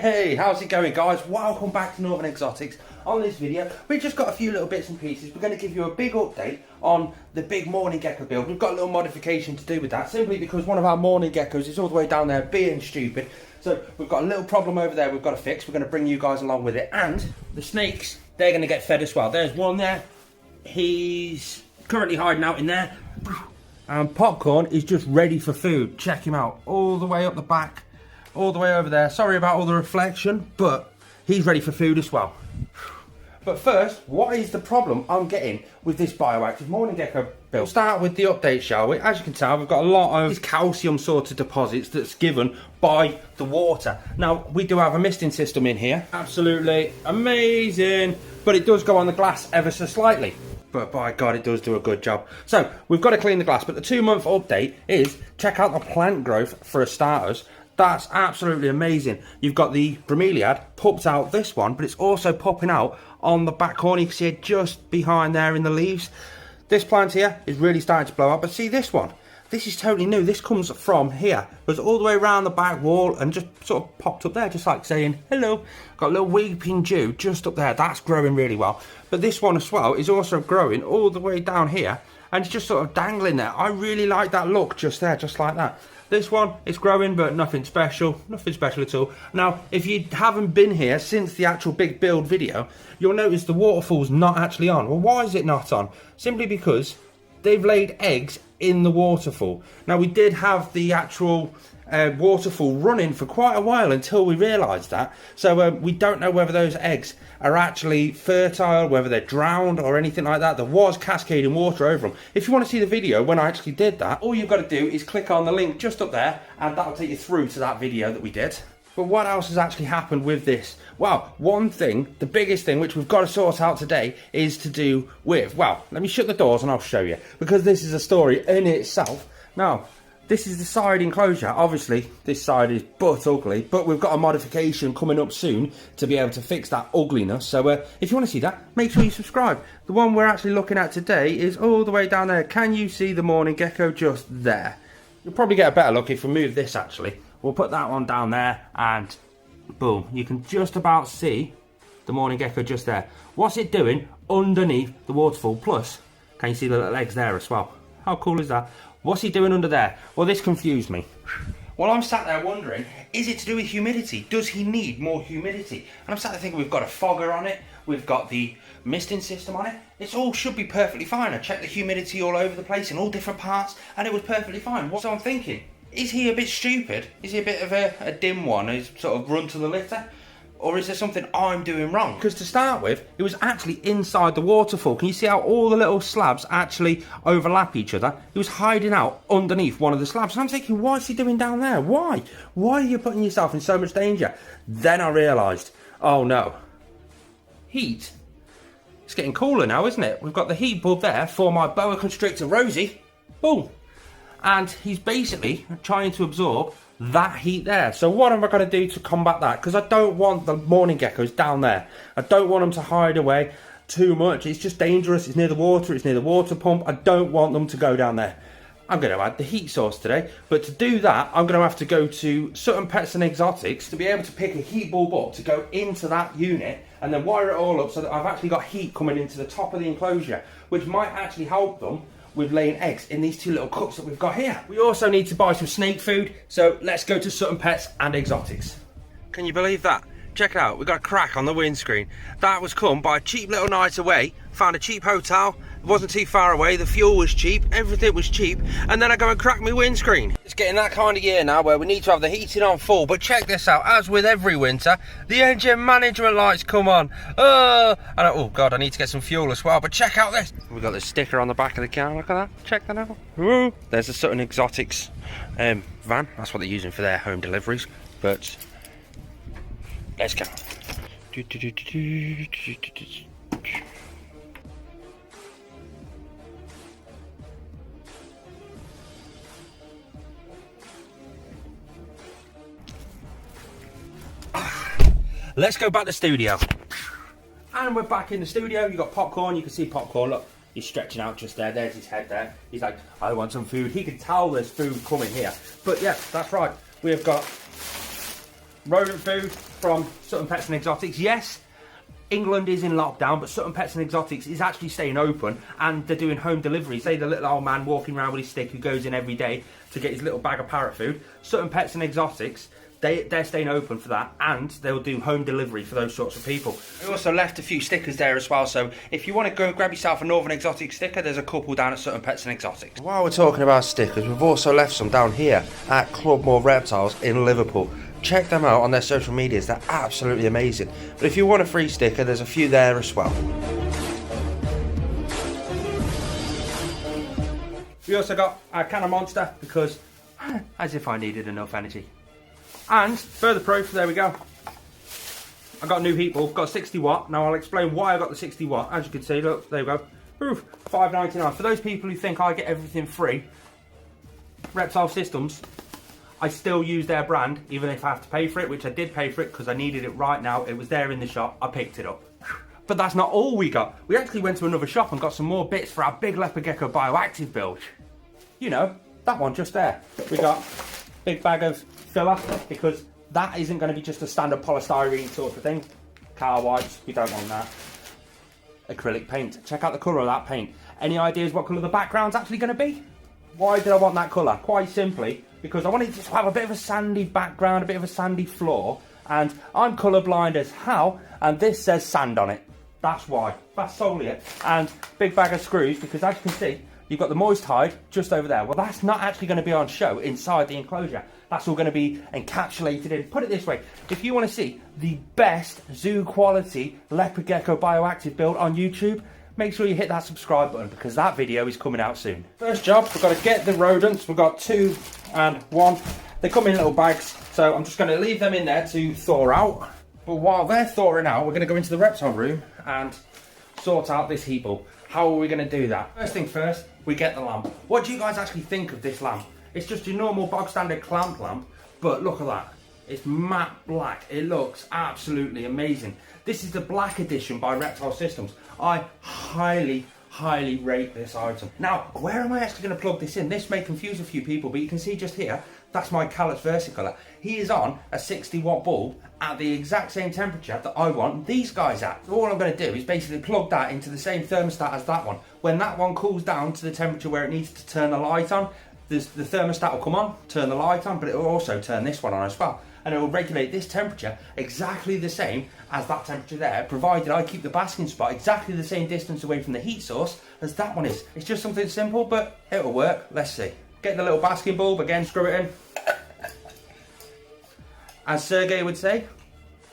Hey, how's it going, guys? Welcome back to Northern Exotics. On this video, we've just got a few little bits and pieces. We're going to give you a big update on the big Mourning Gecko build. We've got a little modification to do with that, simply because one of our Mourning Geckos is all the way down there being stupid. So we've got a little problem over there we've got to fix. We're going to bring you guys along with it. And the snakes, they're going to get fed as well. There's one there. He's currently hiding out in there. And Popcorn is just ready for food. Check him out. All the way up the back. All the way over there. Sorry about all the reflection, but he's ready for food as well. But first, what is the problem I'm getting with this bioactive Mourning Gecko build? We'll start with the update, shall we? As you can tell, we've got a lot of calcium sort of deposits that's given by the water. Now, we do have a misting system in here. Absolutely amazing. But it does go on the glass ever so slightly. But by God, it does do a good job. So, we've got to clean the glass. But the 2-month update is, check out the plant growth for starters. That's absolutely amazing. You've got the bromeliad popped out this one, but it's also popping out on the back corner. You can see it just behind there in the leaves. This plant here is really starting to blow up, but see this one? This is totally new. This comes from here. It goes all the way around the back wall and just sort of popped up there, just like saying hello. Got a little weeping Jew just up there. That's growing really well. But this one as well is also growing all the way down here, and it's just sort of dangling there. I really like that look just there, just like that. This one is growing, but nothing special at all. Now, if you haven't been here since the actual big build video, you'll notice the waterfall's not actually on. Well, why is it not on? Simply because they've laid eggs in the waterfall. Now, we did have the actual waterfall running for quite a while until we realised that. So we don't know whether those eggs are actually fertile, whether they're drowned or anything like that. There was cascading water over them. If you want to see the video when I actually did that, all you've got to do is click on the link just up there and that'll take you through to that video that we did. But what else has actually happened with this? Well, one thing, the biggest thing, which we've got to sort out today, is to do with, well, let me shut the doors and I'll show you, because this is a story in itself. Now, this is the side enclosure. Obviously, this side is butt ugly, but we've got a modification coming up soon to be able to fix that ugliness. So if you want to see that, make sure you subscribe. The one we're actually looking at today is all the way down there. Can you see the Mourning Gecko just there? You'll probably get a better look if we move this, actually. We'll put that one down there and boom. You can just about see the Mourning Gecko just there. What's it doing underneath the waterfall? Plus, can you see the little eggs there as well? How cool is that? What's he doing under there? Well, this confused me. Well, I'm sat there wondering, is it to do with humidity? Does he need more humidity? And I'm sat there thinking, we've got a fogger on it. We've got the misting system on it. It all should be perfectly fine. I checked the humidity all over the place in all different parts, and it was perfectly fine. So I'm thinking, is he a bit stupid? Is he a bit of a dim one who's sort of run to the litter? Or is there something I'm doing wrong? Because to start with, it was actually inside the waterfall. Can you see how all the little slabs actually overlap each other? He was hiding out underneath one of the slabs. And I'm thinking, why is he doing down there? Why? Why are you putting yourself in so much danger? Then I realised, oh no. Heat? It's getting cooler now, isn't it? We've got the heat bulb there for my boa constrictor Rosie. Boom. And he's basically trying to absorb that heat there. So what am I going to do to combat that? Because I don't want the Mourning Geckos down there. I don't want them to hide away too much. It's just dangerous. It's near the water. It's near the water pump. I don't want them to go down there. I'm going to add the heat source today. But to do that, I'm going to have to go to Sutton Pets and Exotics to be able to pick a heat bulb up to go into that unit and then wire it all up so that I've actually got heat coming into the top of the enclosure, which might actually help them with laying eggs in these 2 little cups that we've got here. We also need to buy some snake food, so let's go to Sutton Pets and Exotics. Can you believe that? Check it out, we've got a crack on the windscreen. That was come by a cheap little night away. Found a cheap hotel, it wasn't too far away, the fuel was cheap, everything was cheap, and then I go and crack my windscreen. It's getting that kind of year now where we need to have the heating on full, but check this out, as with every winter, the engine management lights come on. Oh God, I need to get some fuel as well, but check out this. We've got the sticker on the back of the car, look at that, check that out. Ooh. There's the Sutton Exotics van, that's what they're using for their home deliveries, but let's go. Let's go back to the studio. And we're back in the studio. You've got Popcorn. You can see Popcorn. Look, he's stretching out just there. There's his head there. He's like, I want some food. He can tell there's food coming here. But yeah, that's right. We have got rodent food from Sutton Pets and Exotics. Yes, England is in lockdown, but Sutton Pets and Exotics is actually staying open, and they're doing home delivery. Say the little old man walking around with his stick who goes in every day to get his little bag of parrot food. Sutton Pets and Exotics, they're staying open for that, and they'll do home delivery for those sorts of people. We also left a few stickers there as well, so if you want to go grab yourself a Northern Exotic sticker, there's a couple down at Sutton Pets and Exotics. While we're talking about stickers, we've also left some down here at Club More Reptiles in Liverpool. Check them out on their social medias, they're absolutely amazing. But if you want a free sticker, there's a few there as well. We also got our can of Monster, because as if I needed enough energy. And further proof, there we go. I got a new heat bulb, got a 60 watt. Now I'll explain why I got the 60 watt. As you can see, look, there we go. Oof, £5.99. For those people who think I get everything free, Reptile Systems, I still use their brand, even if I have to pay for it, which I did pay for it because I needed it right now. It was there in the shop, I picked it up. But that's not all we got. We actually went to another shop and got some more bits for our big leopard gecko bioactive build. You know, that one just there. We got a big bag of filler, because that isn't going to be just a standard polystyrene sort of thing. Car wipes, we don't want that. Acrylic paint. Check out the colour of that paint. Any ideas what colour the background's actually going to be? Why did I want that colour? Quite simply, because I wanted to have a bit of a sandy background, a bit of a sandy floor, and I'm colourblind as hell, and this says sand on it. That's why. That's solely it. And big bag of screws, because as you can see, you've got the moist hide just over there. Well, that's not actually going to be on show inside the enclosure. That's all going to be encapsulated in. Put it this way, if you want to see the best zoo quality leopard gecko bioactive build on YouTube, make sure you hit that subscribe button, because that video is coming out soon. First job, we've got to get the rodents. We've got 2 and 1. They come in little bags, so I'm just going to leave them in there to thaw out. But while they're thawing out, we're going to go into the reptile room and sort out this heat bulb. How are we going to do that? First thing first, we get the lamp. What do you guys actually think of this lamp? It's just your normal bog standard clamp lamp, but look at that. It's matte black. It looks absolutely amazing. This is the black edition by Reptile Systems. I highly rate this item. Now, where am I actually going to plug this in? This may confuse a few people, but you can see just here, that's my Callus versicolor. He is on a 60 watt bulb at the exact same temperature that I want these guys at. So all I'm going to do is basically plug that into the same thermostat as that one. When that one cools down to the temperature where it needs to turn the light on, the thermostat will come on, turn the light on, but it will also turn this one on as well. And it will regulate this temperature exactly the same as that temperature there, provided I keep the basking spot exactly the same distance away from the heat source as that one is. It's just something simple, but it'll work. Let's see. Get the little basking bulb, again, screw it in. As Sergey would say,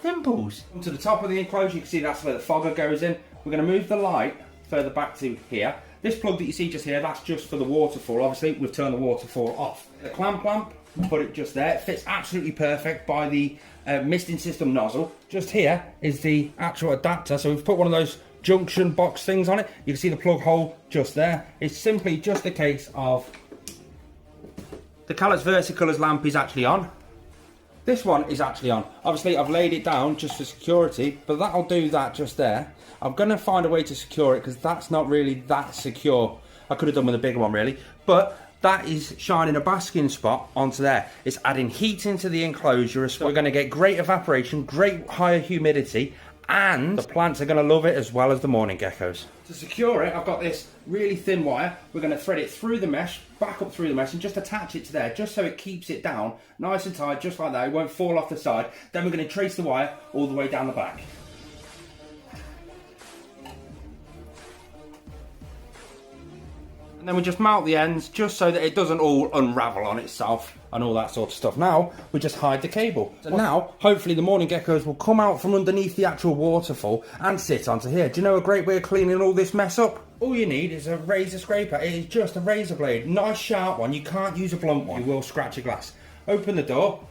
dimples. To the top of the enclosure, you can see that's where the fogger goes in. We're going to move the light further back to here. This plug that you see just here, that's just for the waterfall. Obviously, we've turned the waterfall off. The clamp lamp, put it just there. It fits absolutely perfect by the misting system nozzle. Just here is the actual adapter. So we've put one of those junction box things on it. You can see the plug hole just there. It's simply just a case of the Callus versicolor's lamp is actually on. This one is actually on. Obviously, I've laid it down just for security, but that'll do that just there. I'm going to find a way to secure it, because that's not really that secure. I could have done with a bigger one, really. But that is shining a basking spot onto there. It's adding heat into the enclosure, so we're going to get great evaporation, great higher humidity, and the plants are going to love it as well as the mourning geckos. To secure it, I've got this really thin wire. We're going to thread it through the mesh, back up through the mesh, and just attach it to there, just so it keeps it down nice and tight, just like that. It won't fall off the side. Then we're going to trace the wire all the way down the back. And then we just mount the ends just so that it doesn't all unravel on itself and all that sort of stuff. Now we just hide the cable. So now hopefully the mourning geckos will come out from underneath the actual waterfall and sit onto here. Do you know a great way of cleaning all this mess up? All you need is a razor scraper. It is just a razor blade. Nice sharp one. You can't use a blunt one. You will scratch your glass. Open the door.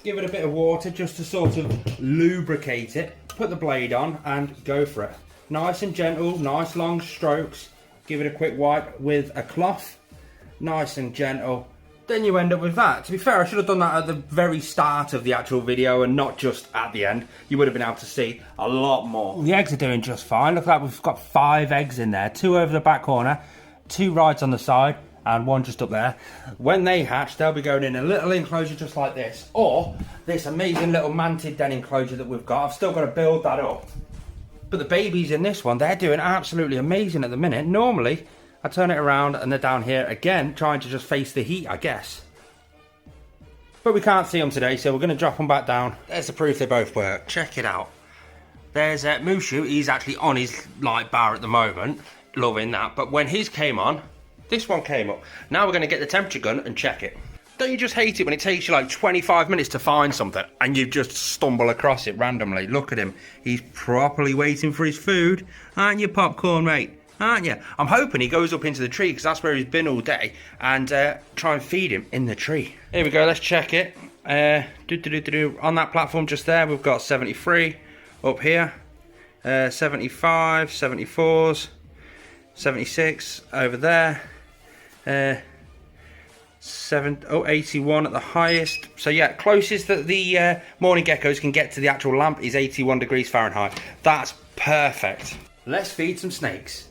Give it a bit of water just to sort of lubricate it. Put the blade on and go for it. Nice and gentle, nice long strokes. Give it a quick wipe with a cloth, nice and gentle. Then you end up with that. To be fair, I should have done that at the very start of the actual video and not just at the end. You would have been able to see a lot more. The eggs are doing just fine. Look at that, we've got 5 eggs in there. 2 over the back corner, 2 right on the side, and one just up there. When they hatch, they'll be going in a little enclosure just like this, or this amazing little mantid den enclosure that we've got. I've still got to build that up. But the babies in this one, they're doing absolutely amazing at the minute. Normally, I turn it around and they're down here again, trying to just face the heat, I guess. But we can't see them today, so we're going to drop them back down. There's the proof they both work. Check it out. There's Mushu. He's actually on his light bar at the moment, loving that. But when his came on, this one came up. Now we're going to get the temperature gun and check it. Don't you just hate it when it takes you like 25 minutes to find something and you just stumble across it randomly? Look at him. He's properly waiting for his food. Aren't you, popcorn, mate? Aren't you? I'm hoping he goes up into the tree because that's where he's been all day, and try and feed him in the tree. Here we go. Let's check it. On that platform just there, we've got 73. Up here, 75, 74s, 76 over there. 81 at the highest. So yeah, closest that the Mourning Geckos can get to the actual lamp is 81 degrees Fahrenheit. That's perfect. Let's feed some snakes.